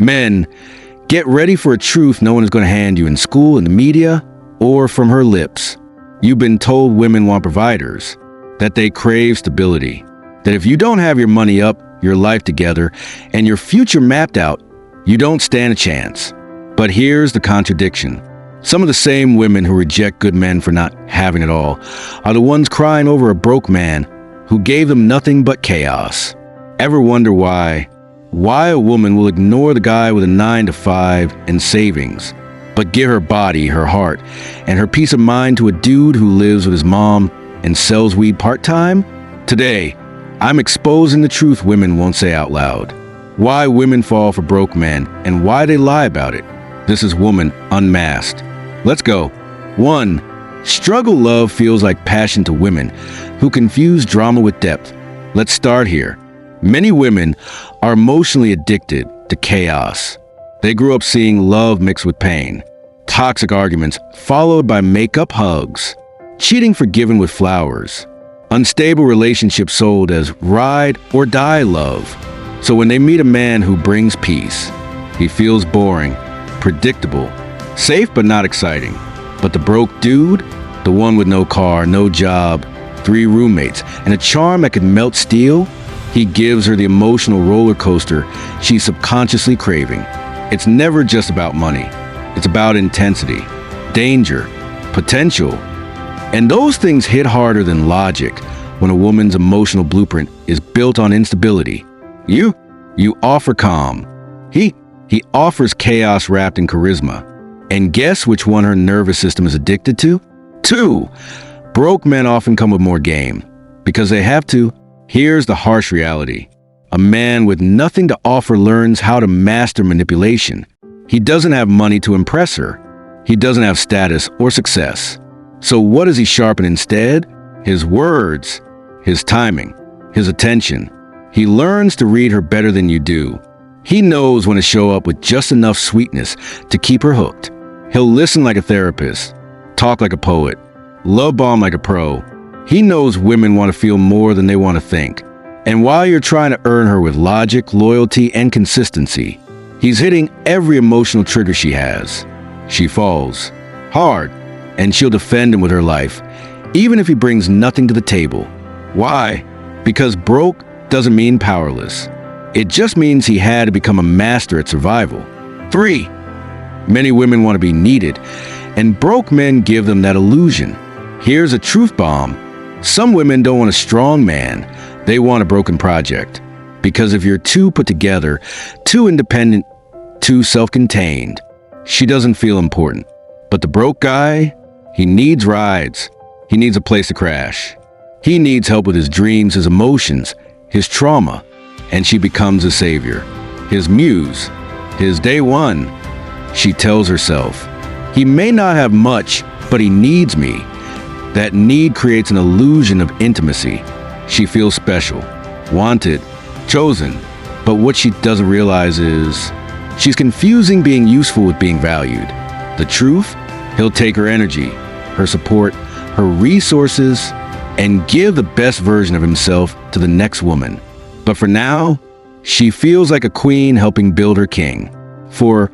Men, get ready for a truth no one is going to hand you in school, in the media, or from her lips. You've been told women want providers, that they crave stability, that if you don't have your money up, your life together, and your future mapped out, you don't stand a chance. But here's the contradiction. Some of the same women who reject good men for not having it all are the ones crying over a broke man who gave them nothing but chaos. Ever wonder why? Why a woman will ignore the guy with a 9-to-5 and savings, but give her body, her heart, and her peace of mind to a dude who lives with his mom and sells weed part-time? Today, I'm exposing the truth women won't say out loud. Why women fall for broke men and why they lie about it. This is Woman Unmasked. Let's go. 1. Struggle love feels like passion to women who confuse drama with depth. Let's start here. Many women are emotionally addicted to chaos. They grew up seeing love mixed with pain, toxic arguments followed by make-up hugs, cheating forgiven with flowers, unstable relationships sold as ride or die love. So when they meet a man who brings peace, he feels boring, predictable, safe but not exciting. But the broke dude, the one with no car, no job, 3 roommates, and a charm that could melt steel, he gives her the emotional roller coaster she's subconsciously craving. It's never just about money. It's about intensity, danger, potential. And those things hit harder than logic when a woman's emotional blueprint is built on instability. You offer calm. He offers chaos wrapped in charisma. And guess which one her nervous system is addicted to? 2. Broke men often come with more game. Because they have to. Here's the harsh reality. A man with nothing to offer learns how to master manipulation. He doesn't have money to impress her. He doesn't have status or success. So what does he sharpen instead? His words, his timing, his attention. He learns to read her better than you do. He knows when to show up with just enough sweetness to keep her hooked. He'll listen like a therapist, talk like a poet, love bomb like a pro. He knows women want to feel more than they want to think. And while you're trying to earn her with logic, loyalty, and consistency, he's hitting every emotional trigger she has. She falls hard, and she'll defend him with her life, even if he brings nothing to the table. Why? Because broke doesn't mean powerless. It just means he had to become a master at survival. 3. Many women want to be needed, and broke men give them that illusion. Here's a truth bomb. Some women don't want a strong man, they want a broken project. Because if you're too put together, too independent, too self-contained, she doesn't feel important. But the broke guy, he needs rides. He needs a place to crash. He needs help with his dreams, his emotions, his trauma, and she becomes his savior, his muse, his day one. She tells herself, he may not have much, but he needs me. That need creates an illusion of intimacy. She feels special, wanted, chosen. But what she doesn't realize is she's confusing being useful with being valued. The truth? He'll take her energy, her support, her resources, and give the best version of himself to the next woman. But for now, she feels like a queen helping build her king. For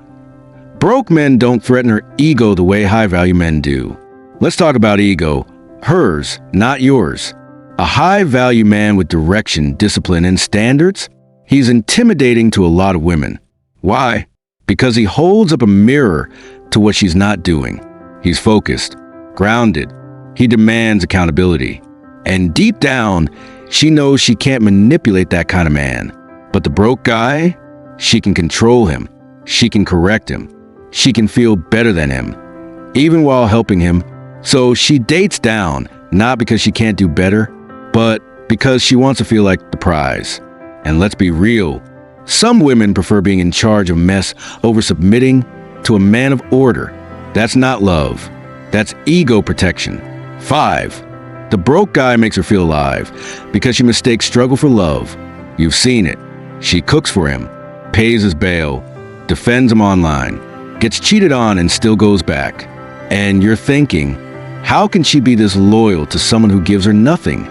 broke men don't threaten her ego the way high-value men do. Let's talk about ego. Hers, not yours. A high-value man with direction, discipline, and standards? He's intimidating to a lot of women. Why? Because he holds up a mirror to what she's not doing. He's focused, grounded. He demands accountability. And deep down, she knows she can't manipulate that kind of man. But the broke guy? She can control him. She can correct him. She can feel better than him, even while helping him. So she dates down, not because she can't do better, but because she wants to feel like the prize. And let's be real, some women prefer being in charge of mess over submitting to a man of order. That's not love. That's ego protection. 5. The broke guy makes her feel alive because she mistakes struggle for love. You've seen it. She cooks for him, pays his bail, defends him online, gets cheated on and still goes back. And you're thinking, how can she be this loyal to someone who gives her nothing?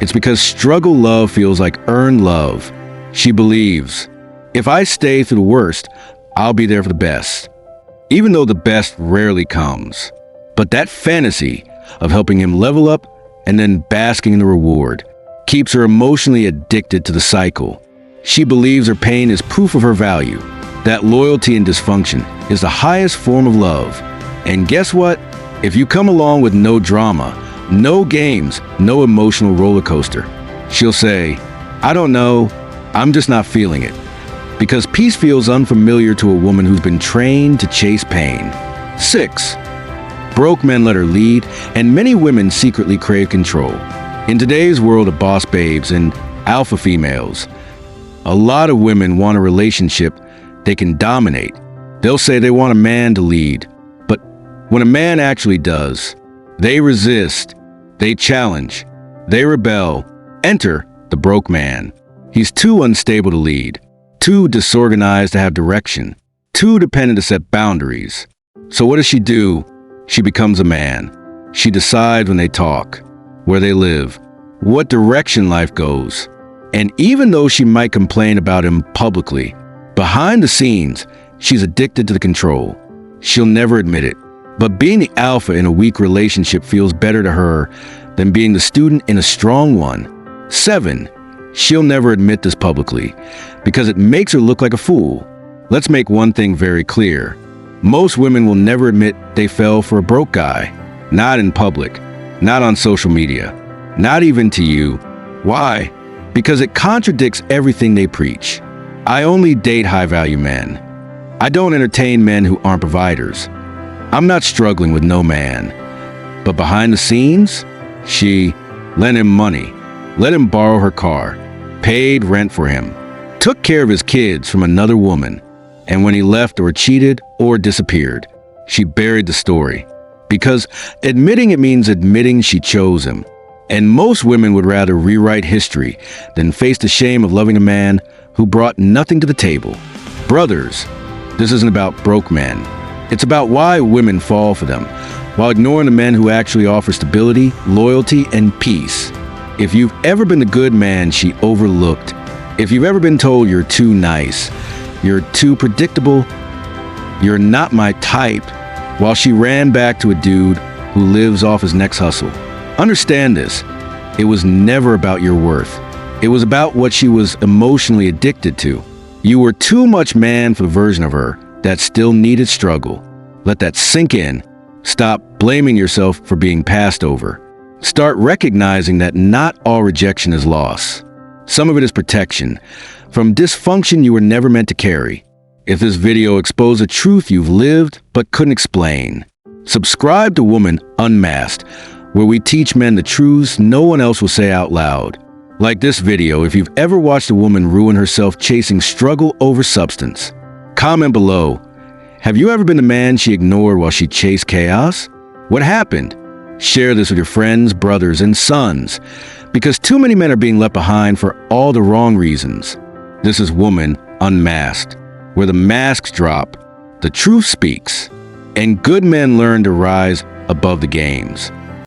It's because struggle love feels like earned love. She believes, If I stay through the worst, I'll be there for the best. Even though the best rarely comes. But that fantasy of helping him level up and then basking in the reward keeps her emotionally addicted to the cycle. She believes her pain is proof of her value, that loyalty and dysfunction is the highest form of love. And guess what? If you come along with no drama, no games, no emotional roller coaster, she'll say, I don't know, I'm just not feeling it. Because peace feels unfamiliar to a woman who's been trained to chase pain. 6. Broke men let her lead, and many women secretly crave control. In today's world of boss babes and alpha females, a lot of women want a relationship they can dominate. They'll say they want a man to lead, but when a man actually does, they resist, they challenge, they rebel. Enter the broke man. He's too unstable to lead, too disorganized to have direction, too dependent to set boundaries. So what does she do? She becomes a man. She decides when they talk, where they live, what direction life goes. And even though she might complain about him publicly, behind the scenes, she's addicted to the control. She'll never admit it. But being the alpha in a weak relationship feels better to her than being the student in a strong one. 7. She'll never admit this publicly because it makes her look like a fool. Let's make one thing very clear. Most women will never admit they fell for a broke guy. Not in public, not on social media, not even to you. Why? Because it contradicts everything they preach. I only date high-value men. I don't entertain men who aren't providers. I'm not struggling with no man. But behind the scenes, she lent him money, let him borrow her car, paid rent for him, took care of his kids from another woman, and when he left or cheated or disappeared, she buried the story. Because admitting it means admitting she chose him. And most women would rather rewrite history than face the shame of loving a man who brought nothing to the table. Brothers, this isn't about broke men. It's about why women fall for them, while ignoring the men who actually offer stability, loyalty, and peace. If you've ever been the good man she overlooked, if you've ever been told you're too nice, you're too predictable, you're not my type, while she ran back to a dude who lives off his next hustle. Understand this, it was never about your worth. It was about what she was emotionally addicted to. You were too much man for the version of her that still needed struggle. Let that sink in. Stop blaming yourself for being passed over. Start recognizing that not all rejection is loss. Some of it is protection from dysfunction you were never meant to carry. If this video exposed a truth you've lived but couldn't explain, subscribe to Woman Unmasked, where we teach men the truths no one else will say out loud. Like this video if you've ever watched a woman ruin herself chasing struggle over substance. Comment below. Have you ever been the man she ignored while she chased chaos? What happened? Share this with your friends, brothers, and sons, because too many men are being left behind for all the wrong reasons. This is Woman Unmasked, where the masks drop, the truth speaks, and good men learn to rise above the games.